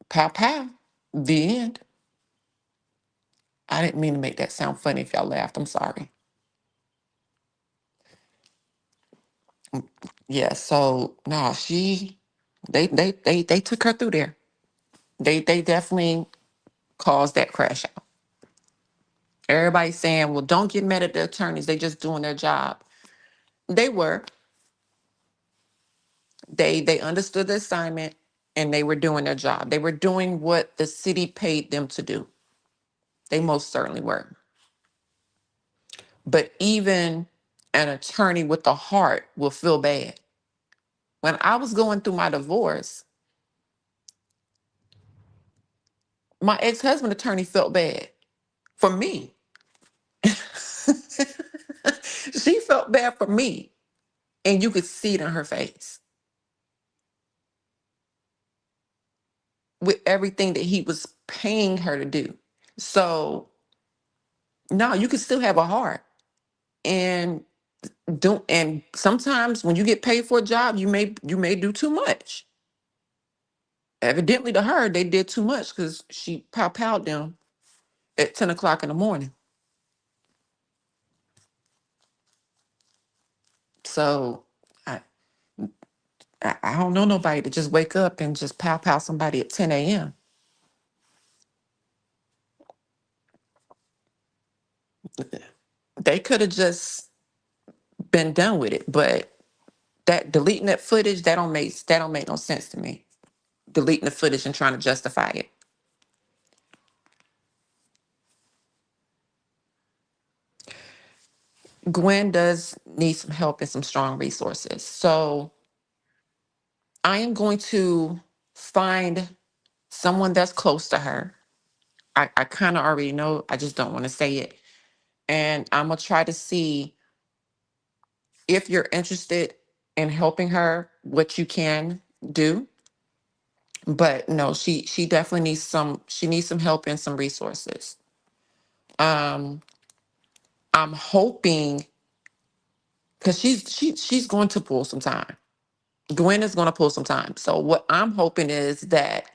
pow pow, the end. I didn't mean to make that sound funny. If y'all laughed, I'm sorry. Yeah, so no, they took her through there. They definitely caused that crash out. Everybody's saying, well, don't get mad at the attorneys. They just doing their job. They were. They understood the assignment, and they were doing their job. They were doing what the city paid them to do. They most certainly were. But even an attorney with a heart will feel bad. When I was going through my divorce, my ex-husband attorney felt bad for me. She felt bad for me, and you could see it in her face with everything that he was paying her to do. So no, you can still have a heart, and don't. And sometimes when you get paid for a job, you may do too much. Evidently, to her, they did too much because she pow-powed them at 10 o'clock in the morning. So I, I don't know nobody to just wake up and just pow-pow somebody at 10 a.m. They could have just been done with it, but that deleting that footage, that don't make no sense to me. Deleting the footage and trying to justify it. Gwen does need some help and some strong resources. So I am going to find someone that's close to her. I kind of already know, I just don't want to say it. And I'm gonna try to see if you're interested in helping her, what you can do. But no, she definitely needs some help and some resources. Um, I'm hoping, because she's going to pull some time. Gwen is going to pull some time. So what I'm hoping is that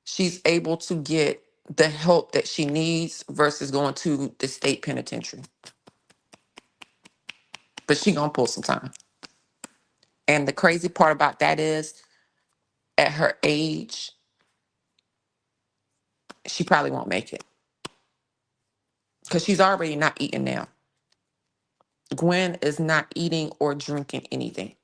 she's able to get the help that she needs versus going to the state penitentiary. But she gonna pull some time. And the crazy part about that is, at her age, she probably won't make it because she's already not eating now. Gwen is not eating or drinking anything.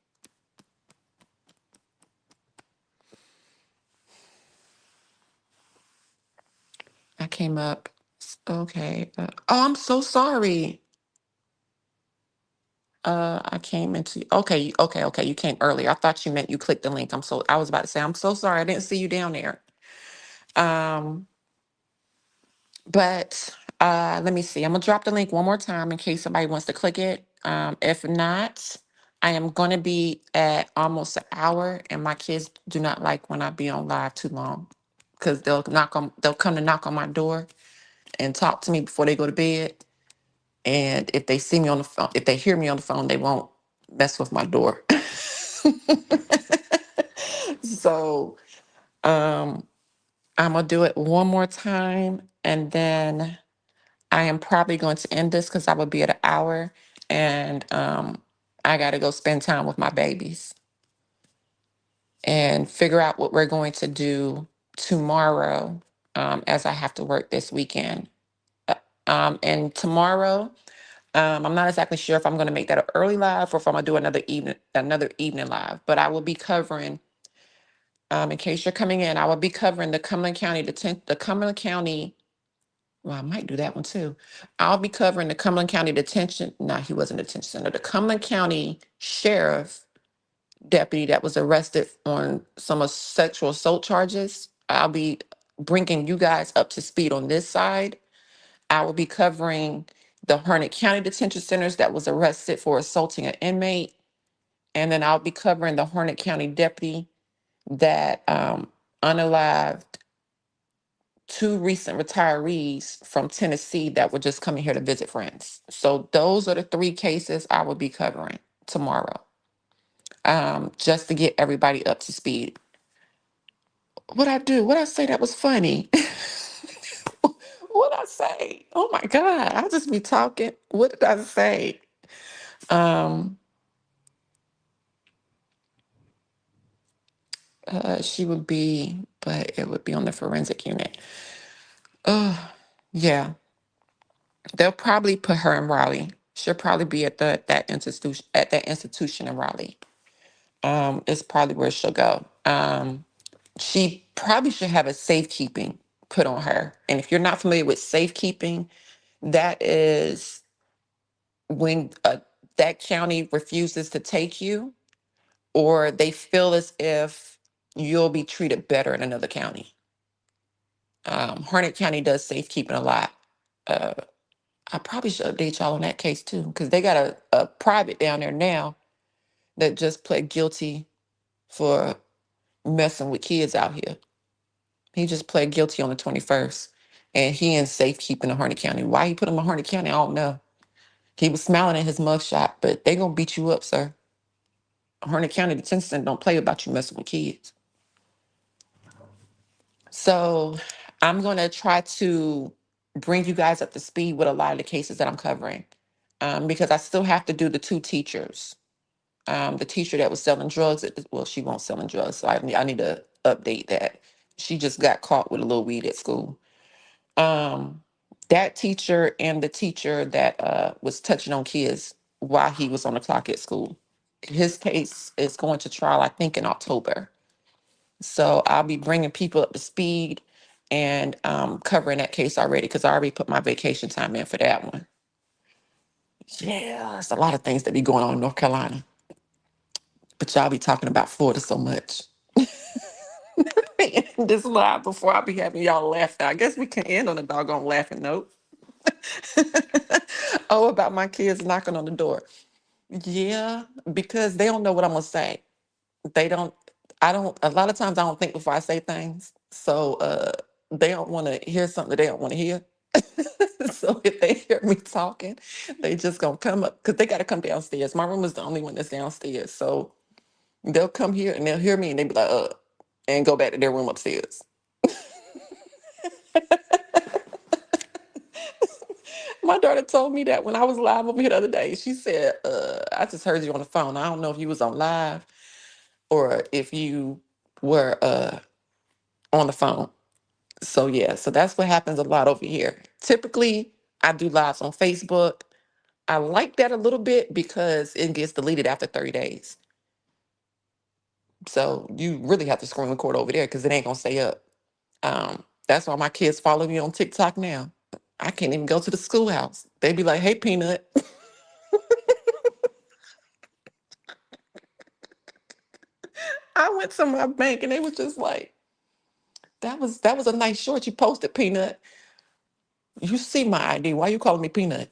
I came up. Okay. Oh, I'm so sorry. I came into, okay, okay. You came earlier. I thought you meant you clicked the link. I was about to say, I'm so sorry. I didn't see you down there. Um, but let me see. I'm gonna drop the link one more time in case somebody wants to click it. If not, I am gonna be at almost an hour, and my kids do not like when I be on live too long because they'll come to knock on my door and talk to me before they go to bed. And if they see me on the phone, if they hear me on the phone, they won't mess with my door. So I'm gonna do it one more time, and then I am probably going to end this because I will be at an hour, and I got to go spend time with my babies and figure out what we're going to do tomorrow, as I have to work this weekend. And tomorrow, I'm not exactly sure if I'm going to make that an early live or if I'm going to do another evening live. But I will be covering, in case you're coming in, I will be covering the Cumberland County the Cumberland County. Well, I might do that one too. I'll be covering the Cumberland County detention. No, he wasn't a detention center. The Cumberland County sheriff deputy that was arrested on some sexual assault charges. I'll be bringing you guys up to speed on this side. I will be covering the Harnett County detention centers that was arrested for assaulting an inmate. And then I'll be covering the Harnett County deputy that unalived two recent retirees from Tennessee that were just coming here to visit friends. So those are the three cases I will be covering tomorrow, just to get everybody up to speed. What I do? What I say that was funny? What I say? Oh my God, I'll just be talking. What did I say? Um, she would be, but it would be on the forensic unit. Oh, yeah. They'll probably put her in Raleigh. She'll probably be at that institution in Raleigh. Is probably where she'll go. She probably should have a safekeeping put on her. And if you're not familiar with safekeeping, that is when that county refuses to take you, or they feel as if you'll be treated better in another county. Harnett County does safekeeping a lot. Uh, I probably should update y'all on that case too, because they got a private down there now that just pled guilty for messing with kids out here. He just pled guilty on the 21st, and he in safekeeping in Harnett County. Why he put him in Harnett County, I don't know. He was smiling at his mugshot, but they gonna beat you up, sir. Harnett County Detention Center don't play about you messing with kids. So I'm gonna try to bring you guys up to speed with a lot of the cases that I'm covering, because I still have to do the two teachers. The teacher that was selling drugs, well, she won't selling drugs, so I need to update that. She just got caught with a little weed at school. Um, that teacher and the teacher that was touching on kids while he was on the clock at school. His case is going to trial, I think, in October. So I'll be bringing people up to speed and covering that case already because I already put my vacation time in for that one. Yeah, there's a lot of things that be going on in North Carolina, but y'all be talking about Florida so much. This live before I be having y'all laughing. I guess we can end on a doggone laughing note. Oh, about my kids knocking on the door. Yeah, because they don't know what I'm gonna say. They don't, I don't, a lot of times I don't think before I say things. So they don't want to hear something that they don't want to hear. So if they hear me talking, they just gonna come up because they gotta come downstairs. My room is the only one that's downstairs. So they'll come here and they'll hear me and they be like, and go back to their room upstairs. My daughter told me that when I was live over here the other day. She said, I just heard you on the phone. I don't know if you was on live or if you were on the phone. So yeah, so that's what happens a lot over here. Typically, I do lives on Facebook. I like that a little bit because it gets deleted after 30 days. So you really have to screen record over there because it ain't gonna stay up. That's why my kids follow me on TikTok now. I can't even go to the schoolhouse. They be like, "Hey, Peanut." I went to my bank and they was just like, that was a nice short you posted, Peanut. You see my ID. Why you calling me Peanut?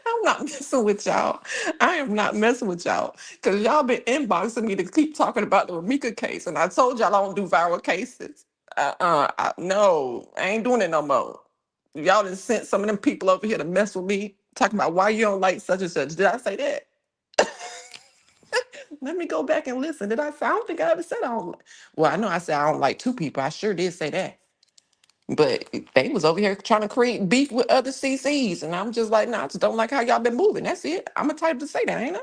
I'm not messing with y'all. I am not messing with y'all. Because y'all been inboxing me to keep talking about the Ramika case. And I told y'all I don't do viral cases. No, I ain't doing it no more. Y'all done sent some of them people over here to mess with me, talking about why you don't like such and such. Did I say that? Let me go back and listen. Did I say? I don't think I ever said I don't. Well, I know I said I don't like two people. I sure did say that. But they was over here trying to create beef with other CCs. And I'm just like, nah, I just don't like how y'all been moving. That's it. I'm a type to say that, ain't I?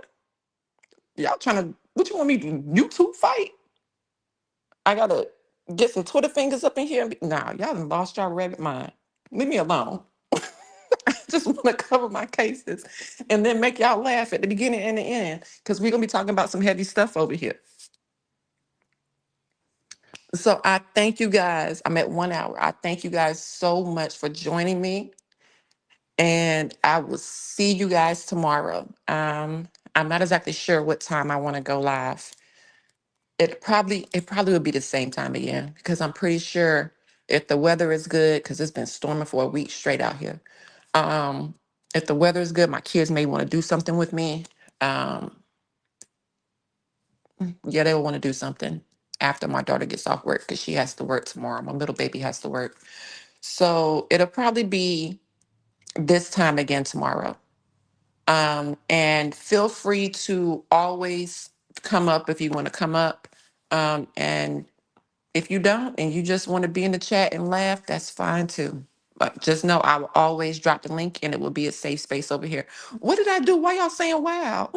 Y'all trying to, what you want me to do? YouTube fight? I gotta get some Twitter fingers up in here. Nah, y'all done lost y'all rabbit mind. Leave me alone. I just want to cover my cases and then make y'all laugh at the beginning and the end. Because we're gonna be talking about some heavy stuff over here. So I thank you guys. I'm at 1 hour. I thank you guys so much for joining me. And I will see you guys tomorrow. I'm not exactly sure what time I want to go live. It probably will be the same time again because I'm pretty sure if the weather is good, because it's been storming for a week straight out here. Um, if the weather is good, my kids may want to do something with me. Um, yeah, they'll want to do something after my daughter gets off work because she has to work tomorrow. My little baby has to work. So it'll probably be this time again tomorrow. And feel free to always come up if you want to come up. And if you don't and you just want to be in the chat and laugh, that's fine too. But just know I will always drop the link and it will be a safe space over here. What did I do? Why y'all saying wow?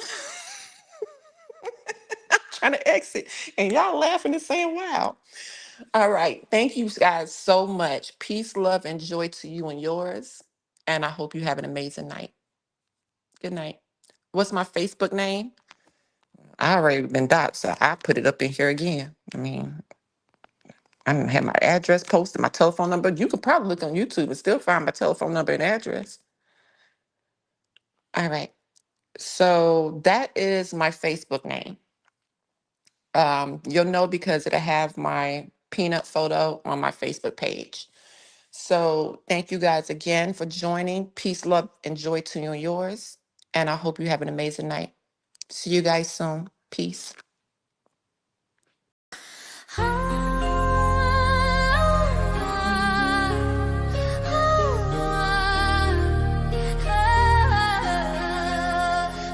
Trying to exit and y'all laughing and saying wow. All right. Thank you guys so much. Peace, love, and joy to you and yours. And I hope you have an amazing night. Good night. What's my Facebook name? I already been doxxed, so I put it up in here again. I mean, I didn't have my address posted, my telephone number. You could probably look on YouTube and still find my telephone number and address. All right. So that is my Facebook name. You'll know because it'll have my peanut photo on my Facebook page. So thank you guys again for joining. Peace, love, and joy to you and yours. And I hope you have an amazing night. See you guys soon. Peace.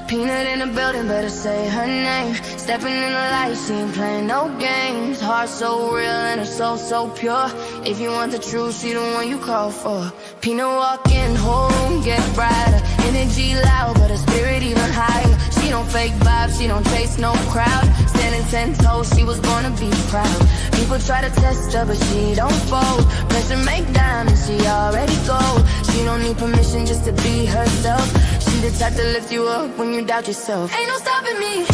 Peanut in the building, better say her name. Stepping in the light, she ain't playing no games. Heart so real and her soul so pure. If you want the truth, she the one you call for. Peanut walking, whole room get brighter. Energy loud, but her spirit even higher. She don't fake vibes, she don't chase no crowd. Standing 10 toes, she was born to be proud. People try to test her, but she don't fold. Pressure make diamonds, she already gold. She don't need permission just to be herself. She the type to lift you up when you doubt yourself. Ain't no stopping me.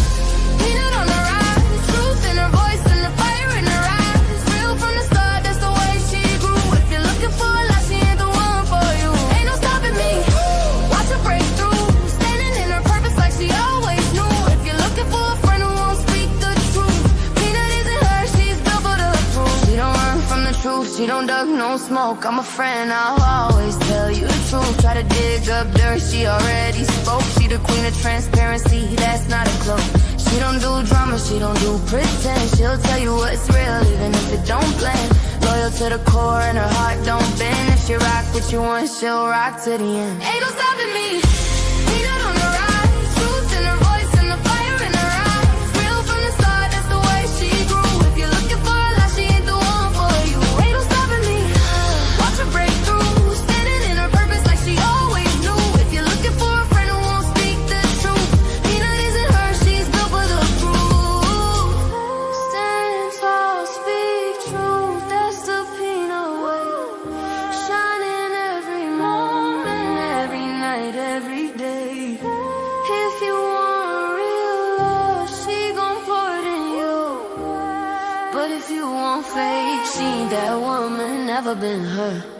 Peanut on the rise, truth in her voice and the fire in her eyes. Real from the start, that's the way she grew. If you're looking for a lot, she ain't the one for you. Ain't no stopping me. Watch her break through, standing in her purpose like she always knew. If you're looking for a friend who won't speak the truth, Peanut isn't her, she's built for the proof. She don't run from the truth, she don't duck no smoke. I'm a friend, I'll always tell you the truth. Try to dig up dirt, she already spoke. She the queen of transparency, that's not a cloak. She don't do drama, she don't do pretend. She'll tell you what's real, even if it don't blend. Loyal to the core and her heart don't bend. If she rock what you want, she'll rock to the end. Ain't no stopping me. Peanut on the rise, truth in her voice and the fire in her eyes. Real from the start, that's the way she grew. If you're looking for a lot, she ain't the one for you. Ain't no stopping me. Watch her break through, standing in her purpose like she always knew. If you're looking for a friend who won't speak the truth, Peanut isn't her, she's built for the proof. Stand tall, speak truth, that's the Peanut way. Shining every moment, every night, every if you want fake. Seen that woman, never been her.